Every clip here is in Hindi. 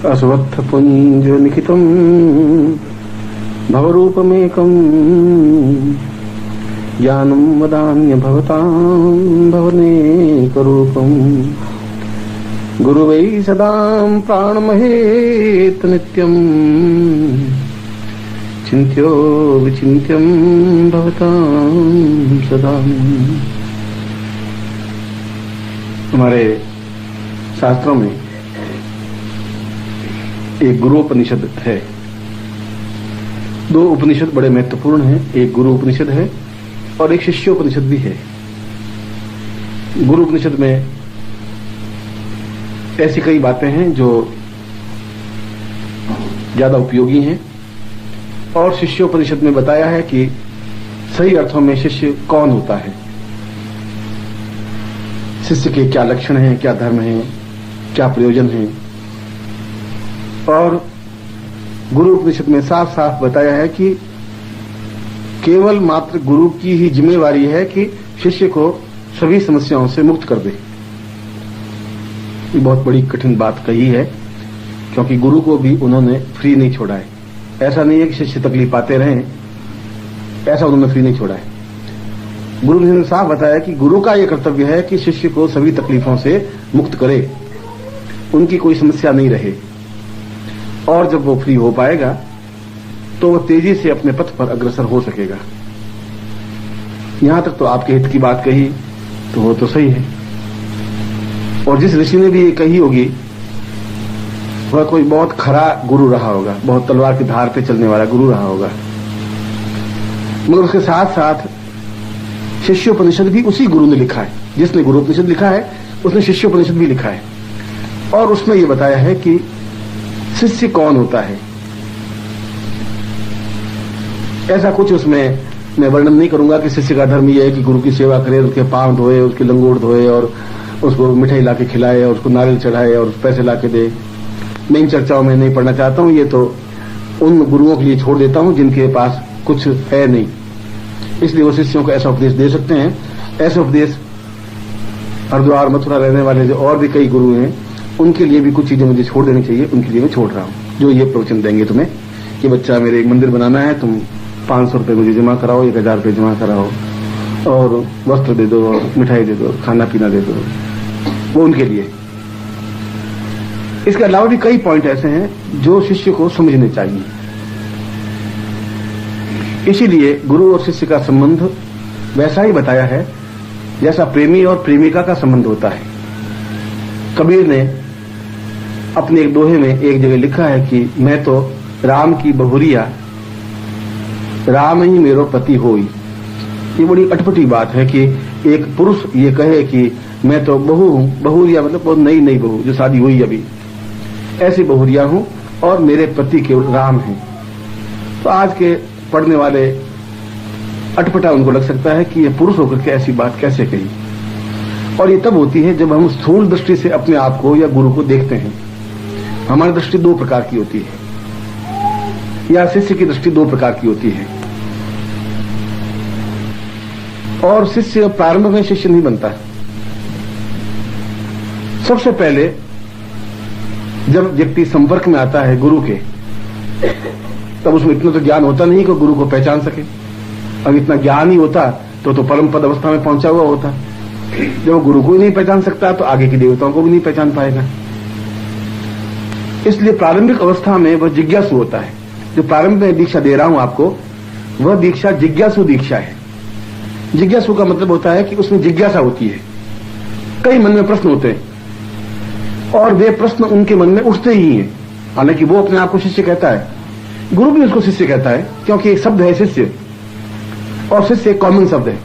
अस्वत्थपुञ्जनिखितं भवरूपमेकं ज्ञानं वदान्यभवतां भवनेकरूपं गुरुवै सदां प्राणमहेत नित्यं चिन्त्यो विचिन्त्यं भवतां सदा। हमारे शास्त्रों में एक गुरु उपनिषद है। दो उपनिषद बड़े महत्वपूर्ण हैं, एक गुरु उपनिषद है और एक शिष्योपनिषद भी है। गुरु उपनिषद में ऐसी कई बातें हैं जो ज्यादा उपयोगी हैं और शिष्योपनिषद में बताया है कि सही अर्थों में शिष्य कौन होता है, शिष्य के क्या लक्षण हैं, क्या धर्म हैं, क्या प्रयोजन हैं। और गुरु उपनिषद में साफ साफ बताया है कि केवल मात्र गुरु की ही जिम्मेवारी है कि शिष्य को सभी समस्याओं से मुक्त कर दे। ये बहुत बड़ी कठिन बात कही है, क्योंकि गुरु को भी उन्होंने फ्री नहीं छोड़ा है। ऐसा नहीं है कि शिष्य तकलीफ पाते रहें, ऐसा उन्होंने फ्री नहीं छोड़ा है। गुरु ने साफ बताया कि गुरु का यह कर्तव्य है कि शिष्य को सभी तकलीफों से मुक्त करे, उनकी कोई समस्या नहीं रहे। और जब वो फ्री हो पाएगा तो वो तेजी से अपने पथ पर अग्रसर हो सकेगा। यहां तक तो आपके हित की बात कही तो वो तो सही है, और जिस ऋषि ने भी ये कही होगी वह कोई बहुत खरा गुरु रहा होगा, बहुत तलवार की धार पे चलने वाला गुरु रहा होगा। मगर उसके साथ साथ शिष्योपनिषद भी उसी गुरु ने लिखा है। जिसने गुरु उपनिषद लिखा है उसने शिष्योपनिषद भी लिखा है, और उसमें यह बताया है कि शिष्य कौन होता है। ऐसा कुछ उसमें मैं वर्णन नहीं करूंगा कि शिष्य का धर्म यह है कि गुरु की सेवा करे, उसके पांव धोए, उसकी लंगोट धोए और उसको मिठाई लाके खिलाए और उसको नारियल चढ़ाए और पैसे लाके दे। मैं इन चर्चाओं में नहीं पढ़ना चाहता हूं। ये तो उन गुरुओं के लिए छोड़ देता हूं जिनके पास कुछ है नहीं, इसलिए वो शिष्यों को ऐसा उपदेश दे सकते हैं। ऐसे उपदेश हरिद्वार मथुरा रहने वाले जो और भी कई गुरु हैं उनके लिए भी कुछ चीजें मुझे छोड़ देनी चाहिए, उनके लिए मैं छोड़ रहा हूं। जो ये प्रवचन देंगे तुम्हें कि बच्चा मेरे एक मंदिर बनाना है, तुम 500 रुपए मुझे जमा कराओ, 1000 रुपए जमा कराओ और वस्त्र दे दो और मिठाई दे दो, खाना पीना दे दो, वो उनके लिए। इसके अलावा भी कई पॉइंट ऐसे हैं जो शिष्य को समझने चाहिए। इसीलिए गुरु और शिष्य का संबंध वैसा ही बताया है जैसा प्रेमी और प्रेमिका का संबंध होता है। कबीर ने अपने एक दोहे में एक जगह लिखा है कि मैं तो राम की बहुरिया, राम ही मेरो पति होई। ये बड़ी अटपटी बात है कि एक पुरुष ये कहे कि मैं तो बहू हूं, बहुरिया मतलब बहुत नई नई बहू जो शादी हुई अभी, ऐसी बहुरिया हूं और मेरे पति केवल राम हैं। तो आज के पढ़ने वाले अटपटा उनको लग सकता है कि ये पुरुष होकर के ऐसी बात कैसे कही। और ये तब होती है जब हम स्थूल दृष्टि से अपने आप को या गुरु को देखते हैं। हमारी दृष्टि दो प्रकार की होती है, या शिष्य की दृष्टि दो प्रकार की होती है। और शिष्य प्रारंभ में शिष्य नहीं बनता। सबसे पहले जब व्यक्ति संपर्क में आता है गुरु के, तब उसमें इतना तो ज्ञान होता नहीं कि गुरु को पहचान सके। अब इतना ज्ञान ही होता तो परम पद अवस्था में पहुंचा हुआ होता। जब वो गुरु को ही नहीं पहचान सकता तो आगे के देवताओं को भी नहीं पहचान पाएगा। इसलिए प्रारंभिक अवस्था में वह जिज्ञासु होता है। जो प्रारंभ में दीक्षा दे रहा हूं आपको, वह दीक्षा जिज्ञासु दीक्षा है। जिज्ञासु का मतलब होता है कि उसमें जिज्ञासा होती है, कई मन में प्रश्न होते हैं और वे प्रश्न उनके मन में उठते ही हैं। हालांकि वो अपने आप को शिष्य कहता है, गुरु भी उसको शिष्य कहता है, क्योंकि एक शब्द है शिष्य, और शिष्य एक कॉमन शब्द है।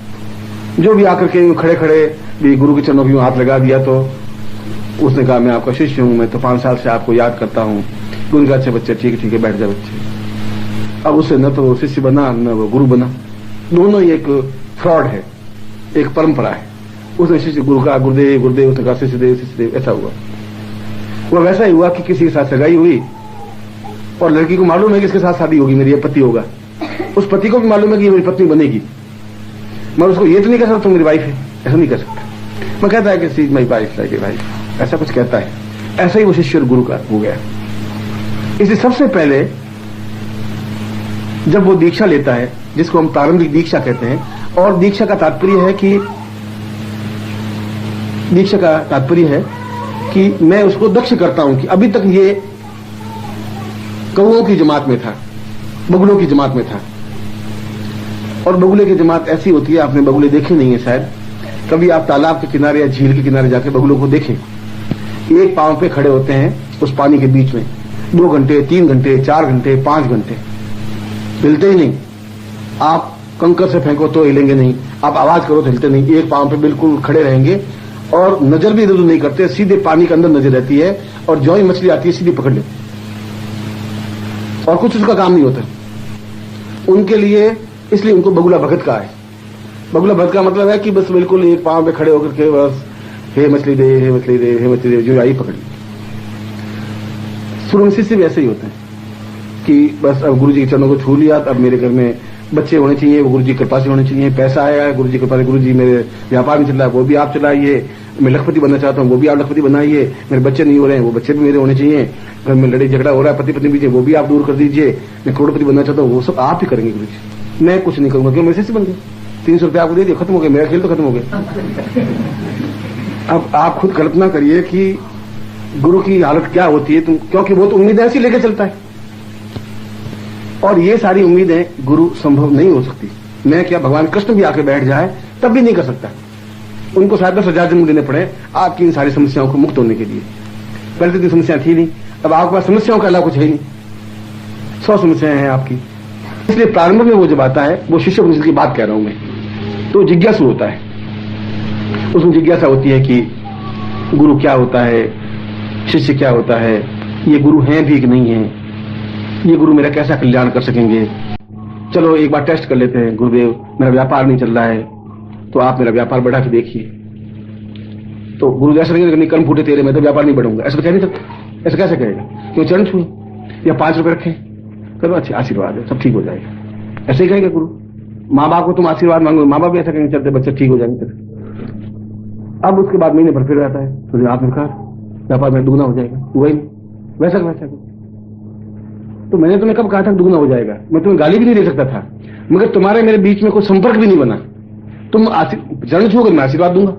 जो भी आकर के खड़े खड़े भी गुरु के चरणों में हाथ लगा दिया तो उसने कहा मैं आपका शिष्य हूं, मैं तो 5 साल से आपको याद करता हूं। गुरु का अच्छे बच्चे, ठीक है बैठ जा बच्चे। अब उससे न तो शिष्य बना न वो गुरु बना, दोनों ही एक फ्रॉड है, एक परंपरा है। उसने शिष्य गुरु का गुरुदेव गुरुदेव, उसने कहा शिष्य देव, ऐसा हुआ। वह वैसा ही हुआ कि किसी के साथ सगाई हुई और लड़की को मालूम है कि इसके साथ शादी होगी, मेरी पति होगा। उस पति को भी मालूम है कि मेरी पत्नी बनेगी, मगर उसको ये तो नहीं कह सकता तुम मेरी वाइफ है, ऐसा नहीं कर सकता। मैं कहता है कि see my wife like a wife, ऐसा कुछ कहता है। ऐसा ही वो शिष्य और गुरु का हो गया। इसलिए सबसे पहले जब वो दीक्षा लेता है, जिसको हम प्रारंभिक दीक्षा कहते हैं, और दीक्षा का तात्पर्य है कि मैं उसको दक्ष करता हूं कि अभी तक ये कौओं की जमात में था, बगुलों की जमात में था। और बगुले की जमात ऐसी होती है, आपने बगुले देखे नहीं है शायद, कभी आप तालाब के किनारे या झील के किनारे जाके बगुलों को देखें, एक पांव पे खड़े होते हैं उस पानी के बीच में 2 घंटे, 3 घंटे, 4 घंटे, 5 घंटे, हिलते ही नहीं। आप कंकर से फेंको तो हिलेंगे नहीं, आप आवाज करो तो हिलते नहीं, एक पांव पे बिल्कुल खड़े रहेंगे और नजर भी इधर उधर नहीं करते, सीधे पानी के अंदर नजर रहती है और जो ही मछली आती है सीधी पकड़ लेते और कुछ उसका काम नहीं होता उनके लिए। इसलिए उनको बगुला भगत का है। बगुला भगत का मतलब है कि बस बिल्कुल एक पांव पे खड़े होकर के बस हे मछली दे, हे मछली दे, हे मछली दे, जो आई पकड़ ली। सूर्यवंशी से भी ऐसे ही होते हैं कि बस अब गुरु जी के चरणों को छू लिया, अब मेरे घर में बच्चे होने चाहिए, वो गुरु जी की कृपा से होने चाहिए, पैसा आया है गुरु जी की कृपा से, गुरु जी मेरे व्यापार नहीं चल रहा है वो भी आप चलाइए, मैं लखपति बनना चाहता हूँ वो भी आप लखपति बनाइए, मेरे बच्चे नहीं हो रहे हैं वो बच्चे भी मेरे होने चाहिए, घर में लड़ाई झगड़ा हो रहा है पति पत्नी बीच वो भी आप दूर कर दीजिए, मैं करोड़पति बनना चाहता हूँ वो सब आप ही करेंगे गुरु जी, मैं कुछ नहीं करूंगा। क्यों? मेरे से बन गए, 300 रुपया आपको दे दिया, खत्म हो गया, मेरा खेल तो खत्म हो गया। अब आप खुद कल्पना करिए कि गुरु की हालत क्या होती है, तुम, क्योंकि वो तो उम्मीद ऐसी लेके चलता है और ये सारी उम्मीदें गुरु संभव नहीं हो सकती। मैं क्या, भगवान कृष्ण भी आके बैठ जाए तब भी नहीं कर सकता। उनको शायद 10,000 जन्म देने पड़े आपकी इन सारी समस्याओं को मुक्त होने के लिए। पहले तो इतनी समस्या थी नहीं, अब आपके पास समस्याओं का अलावा कुछ है नहीं, 100 समस्याएं हैं आपकी। इसलिए प्रारंभ में वो जब आता है, वो शिष्य उपनिषद की बात कह रहा हूं मैं, तो जिज्ञासु होता है, उसमें जिज्ञासा होती है कि गुरु क्या होता है, शिष्य क्या होता है, ये गुरु हैं भी कि नहीं है, ये गुरु मेरा कैसा कल्याण कर सकेंगे। चलो एक बार टेस्ट कर लेते हैं, गुरुदेव मेरा व्यापार नहीं चल रहा है तो आप मेरा व्यापार बढ़ा के देखिए। तो गुरु ऐसा नहीं, कर्म फूटे तेरे, मैं तो व्यापार नहीं बढ़ाऊंगा, ऐसा तो कह नहीं सकता। ऐसा कैसे कहेगा? क्यों? चरण छुए या 5 रुपए रखें, चलो अच्छे आशीर्वाद है, सब ठीक हो जाएगा, ऐसे ही कहेगा गुरु। माँ बाप को तुम आशीर्वाद मांगो, माँ बाप भी ऐसा कहेंगे, चलते बच्चे ठीक हो जाएंगे। अब उसके बाद महीने भर फिर रहता है, तो आपने कहा व्यापार में दुगना हो जाएगा, हुआ ही नहीं, वैसा वैसा। तो मैंने तुम्हें कब कहा था दुगना हो जाएगा? मैं तुम्हें गाली भी नहीं दे सकता था, मगर तुम्हारे मेरे बीच में कोई संपर्क भी नहीं बना। तुम चरण छूकर मैं आशीर्वाद दूंगा।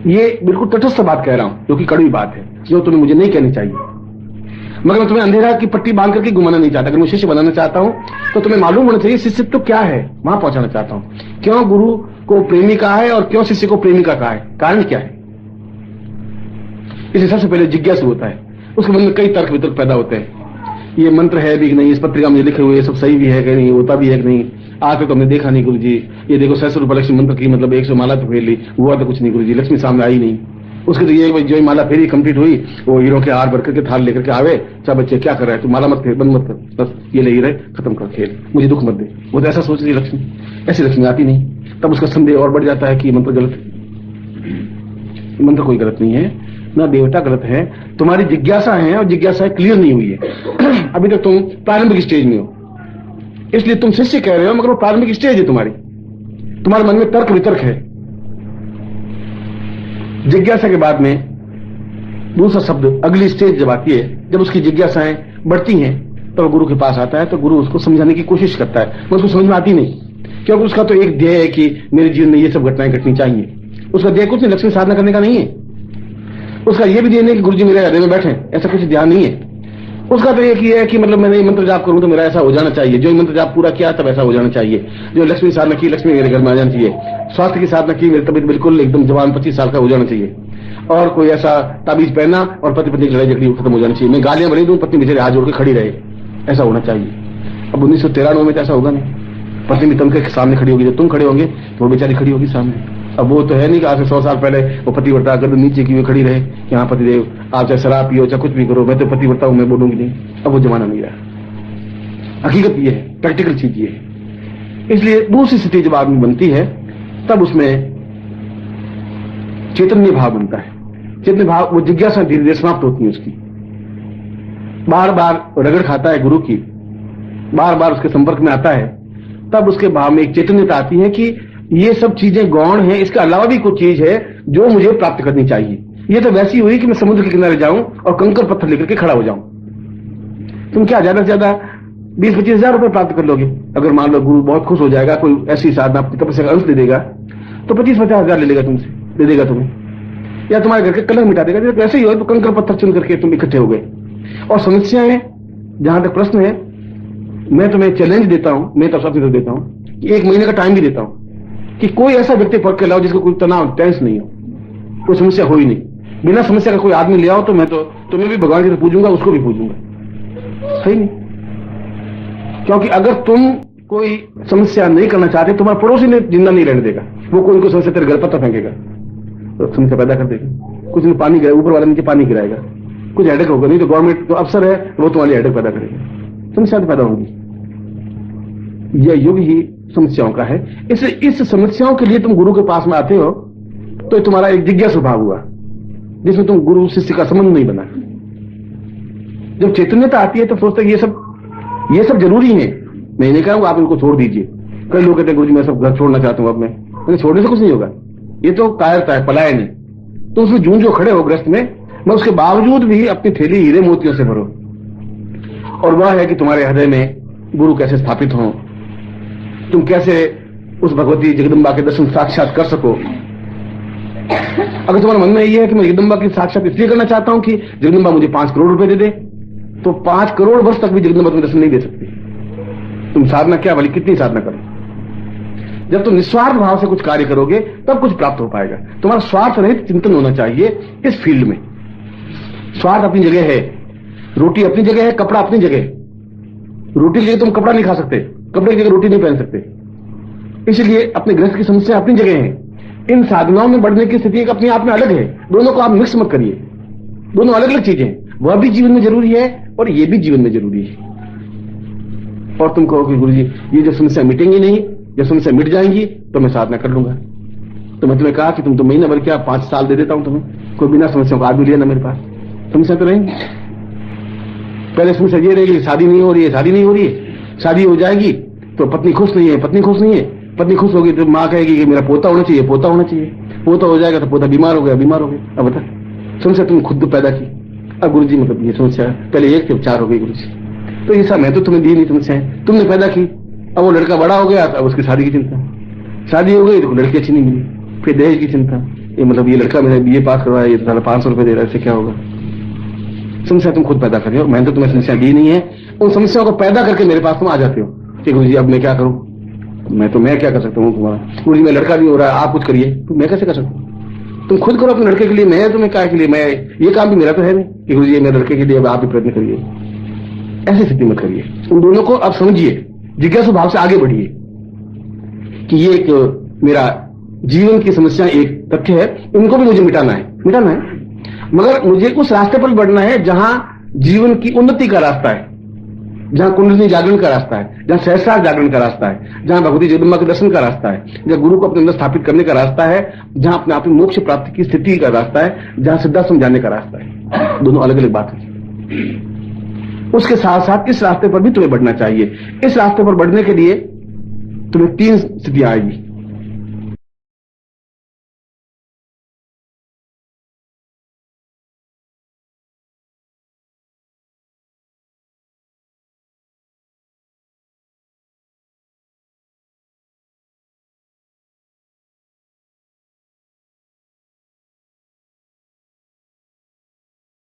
ये बिल्कुल तटस्थ बात कह रहा हूं, जो कि कड़वी बात है, जो तुम्हें मुझे नहीं कहनी चाहिए, मगर मैं तुम्हें अंधेरा की पट्टी बांध करके घुमाना नहीं चाहता। अगर मैं शिष्य बनाना चाहता हूं तो तुम्हें मालूम होना चाहिए शिष्यत्व तो क्या है, वहां पहुंचाना चाहता हूं। क्यों गुरु को प्रेमी कहा है और क्यों शिष्य को प्रेमिका कहा है, कारण क्या है? इसलिए सबसे पहले जिज्ञासु होता है, उसके मन में कई तर्क वितर्क पैदा होते हैं। ये मंत्र है भी कि नहीं, इस पत्रिका में लिखे हुए ये सब सही भी है कि नहीं, होता भी है कि नहीं, आज तो हमने देखा नहीं गुरु जी, ये देखो 600 रुपये लक्ष्मी मंत्र की मतलब 100 माला तो फेर ली, हुआ तो कुछ नहीं गुरु जी, लक्ष्मी सामने आई नहीं। उसके तो ये जो माला फेरी कंप्लीट हुई, वो हीरो के हार भर करके थाल लेकर के आवे, सब बच्चे क्या कर रहा है, तू माला मत फेर, बंद मत कर, बस ये ले ही रहे, खत्म कर खेल, मुझे दुख मत दे। वो तो ऐसा सोच रही लक्ष्मी, ऐसी लक्ष्मी आती नहीं। तब उसका संदेह और बढ़ जाता है कि मंत्र गलत है। मंत्र कोई गलत नहीं है, ना देवता गलत है, तुम्हारी जिज्ञासा है और जिज्ञासा क्लियर नहीं हुई है। अभी तक तुम प्रारंभिक स्टेज में हो, इसलिए तुम शिष्य कह रहे हो, मगर वो प्रारंभिक स्टेज है तुम्हारी, तुम्हारे मन में तर्क वितर्क है। जिज्ञासा के बाद में दूसरा शब्द अगली स्टेज जब आती है, जब उसकी जिज्ञासाएं बढ़ती हैं, तो गुरु के पास आता है, तो गुरु उसको समझाने की कोशिश करता है, मगर उसको समझ में आती नहीं, क्योंकि उसका तो एक ध्येय है कि मेरे जीवन में ये सब घटनाएं घटनी चाहिए। उसका ध्येय कुछ नहीं, लक्ष्मी साधना करने का नहीं है, उसका ये भी ध्यान नहीं कि गुरुजी मेरे हृदय में बैठे, ऐसा कुछ ध्यान नहीं है। उसका तो एक ही है कि मतलब मैंने ये मंत्र जाप करूं तो मेरा ऐसा हो जाना चाहिए, जो मंत्र जाप पूरा किया तब ऐसा हो जाना चाहिए, जो लक्ष्मी साधना की लक्ष्मी मेरे घर में आ जानी चाहिए, स्वास्थ्य की साधना की मेरी तबीयत बिल्कुल एकदम जवान 25 साल का हो जाना चाहिए, और कोई ऐसा ताबीज पहना और पति पत्नी की लड़ाई झगड़ी खत्म हो जानी चाहिए, मैं गालियां भरी दूं, पत्नी बेचारे हाथ जोड़ के खड़ी रहे, ऐसा होना चाहिए। अब 1993 में तो ऐसा होगा नहीं, पत्नी भी तुम के सामने खड़ी होगी, जब तुम खड़े होंगे तो वो बेचारी खड़ी होगी सामने। अब वो तो है नहीं कि आज से 100 साल पहले वो पतिव्रता कर नीचे की हुई खड़ी रहे, यहाँ पतिदेव आप चाहे शराब पियो चाहे कुछ भी करो, मैं तो पतिव्रता हूं, मैं बोलूंगी नहीं। अब वो जमाना नहीं रहा, हकीकत ये है, प्रैक्टिकल चीज ये है। इसलिए दूसरी स्थिति जब आदमी बनती है, तब उसमें चैतन्य भाव बनता है। चैतन्य भाव, वो जिज्ञासा धीरे धीरे समाप्त होती है उसकी, बार बार रगड़ खाता है गुरु की, बार बार उसके संपर्क में आता है, तब उसके भाव में एक चैतन्यता आती है कि ये सब चीजें गौण हैं, इसके अलावा भी कुछ चीज है जो मुझे प्राप्त करनी चाहिए। ये तो वैसी हुई कि मैं समुद्र के किनारे जाऊं और कंकर पत्थर लेकर के खड़ा हो जाऊं, तुम क्या ज्यादा से ज्यादा 20-25 हजार रुपए प्राप्त कर लोगे। अगर मान लो गुरु बहुत खुश हो जाएगा, कोई ऐसी साधना तपस्या का अंश दे देगा, तो 25-50 हजार ले लेगा तुमसे, दे देगा तुम्हें, या तुम्हारे घर के कलह मिटा देगा। जब ऐसे ही हो तो कंकर पत्थर चुन करके तुम इकट्ठे हो गए। और समस्याएं, जहां तक प्रश्न है, मैं तुम्हें चैलेंज देता हूं, मैं तो सबसे देता हूं कि 1 महीने का टाइम भी देता हूं कि कोई ऐसा व्यक्ति पढ़ के लाओ जिसको कोई तनाव, टेंस नहीं हो, कोई समस्या हो ही नहीं। बिना समस्या का कोई आदमी ले आओ तो मैं तो तुम्हें भी भगवान की तरह पूजूंगा, उसको भी पूजूंगा। सही नहीं? क्योंकि अगर तुम कोई समस्या नहीं करना चाहते, तुम्हारा पड़ोसी ने जिंदा नहीं रहने देगा, वो कोई को समस्या तेरे घर पत्थर फेंकेगा, तो समस्या पैदा कर देगा। कुछ ने पानी गिराया, ऊपर वाले नीचे पानी गिराएगा, कुछ हेडेक होगा, नहीं तो गवर्नमेंट तो अफसर है वो तुम्हारी हेडेक पैदा करेगा, समस्या पैदा होगी। यह युग ही समस्याओं का है। इस समस्याओं के लिए तुम गुरु के पास में आते हो तो तुम्हारा एक जिज्ञासु भाव हुआ, जिसमें तुम गुरु शिष्य का संबंध नहीं बना। जब चैतन्यता आती है तो सोचते हैं ये सब जरूरी है। मैं नहीं कहूंगा आप इनको छोड़ दीजिए। कई लोग कहते हैं गुरु जी मैं सब घर छोड़ना चाहता हूं, अब मैं छोड़ने से कुछ नहीं होगा, ये तो कायरता है, पलायन है। तो उसमें जूझो खड़े हो ग्रस्त में, मैं उसके बावजूद भी अपनी थैली हीरे मोतियों से भरो। और वह है कि तुम्हारे हृदय में गुरु कैसे स्थापित हो, तुम कैसे उस भगवती जगदम्बा के दर्शन साक्षात कर सको। अगर तुम्हारे मन में यह है कि मैं जगदम्बा की साक्षात इसलिए करना चाहता हूं कि जगदम्बा मुझे 5 करोड़ रुपए दे दे, तो 5 करोड़ वर्ष तक भी जगदम्बा तुम्हें दर्शन नहीं दे सकती। तुम साधना क्या वाली कितनी साधना करो, जब तुम निस्वार्थ भाव से कुछ कार्य करोगे तब कुछ प्राप्त हो पाएगा। तुम्हारा स्वार्थ रहित चिंतन होना चाहिए इस फील्ड में। स्वार्थ अपनी जगह है, रोटी अपनी जगह है, कपड़ा अपनी जगह है। रोटी की जगह तुम कपड़ा नहीं खा सकते, कपड़े की जगह रोटी नहीं पहन सकते। इसलिए अपने गृहस्थ की समस्या अपनी जगह है। इन साधनाओं में बढ़ने की स्थिति अपने आप में अलग है, दोनों को आप मिक्स मत करिए, दोनों अलग अलग चीजें हैं। वह भी जीवन में जरूरी है और ये भी जीवन में जरूरी है। और तुम कहो कि गुरु जी ये जब समस्या मिटेंगी नहीं, जब समस्या मिट जाएंगी तो मैं साधना कर लूंगा। तो मैं तुम्हें कहा कि तुम तो महीना भर क्या 5 साल दे देता हूं तुम्हें, कोई बिना समस्या को आदमी लिया ना मेरे पास, समस्या तो रहेंगी। पहले समस्या ये रहेगी शादी नहीं हो रही है, शादी नहीं हो रही है, शादी हो जाएगी तो पत्नी खुश नहीं है, पत्नी खुश नहीं है, पत्नी खुश होगी तो माँ कहेगी कि मेरा पोता होना चाहिए, पोता होना चाहिए, पोता हो जाएगा तो पोता बीमार हो गया, बीमार हो गया। अब बता समस्या तुम खुद पैदा की। अब गुरु जी मतलब ये समस्या पहले 1 से 4 हो गई गुरु जी, तो ये सब मैं तो तुम्हें दी नहीं समस्याएं, तुमने पैदा की। अब वो लड़का बड़ा हो गया, अब उसकी शादी की चिंता, शादी हो गई तो लड़की अच्छी नहीं मिली, फिर दहेज की चिंता। ये मतलब ये लड़का मेरा BA पास करवाया, ये साला 500 रुपए दे रहा है, इससे क्या होगा। समस्या तुम खुद पैदा कर रहे हो, मैंने तो तुम्हें समस्या दी नहीं है। उन समस्याओं को पैदा करके मेरे पास तुम आ जाते हो कि गुरु जी अब मैं क्या करूं, मैं क्या कर सकता हूँ तुम्हारा। गुरु जी मैं लड़का भी हो रहा है, आप कुछ करिए, तो मैं कैसे कर सकता हूँ। तुम खुद करो अपने लड़के के लिए, मैं तुम्हें क्या के लिए, मैं ये काम भी मेरा तो है नहीं कि गुरु जी मेरे लड़के के लिए अब आप भी प्रयत्न करिए। ऐसी स्थिति मत करिए। उन दोनों को अब समझिए, जिज्ञासु भाव से आगे बढ़िए कि ये एक मेरा जीवन की समस्या एक तथ्य है, इनको भी मुझे मिटाना है, मगर मुझे उस रास्ते पर बढ़ना है जहां जीवन की उन्नति का रास्ता है, जहां कुंडलिनी जागरण का रास्ता है, जहां सहस्रार जागरण का रास्ता है, जहां भगवती जगदम्बा के दर्शन का रास्ता है, जहां गुरु को अपने अंदर स्थापित करने का रास्ता है, जहां अपने आप में मोक्ष प्राप्ति की स्थिति का रास्ता है, जहां सिद्धांत समझाने का रास्ता है। दोनों अलग अलग बात है। उसके साथ साथ इस रास्ते पर भी तुम्हें बढ़ना चाहिए। इस रास्ते पर बढ़ने के लिए तुम्हें 3 स्थितियां आएगी।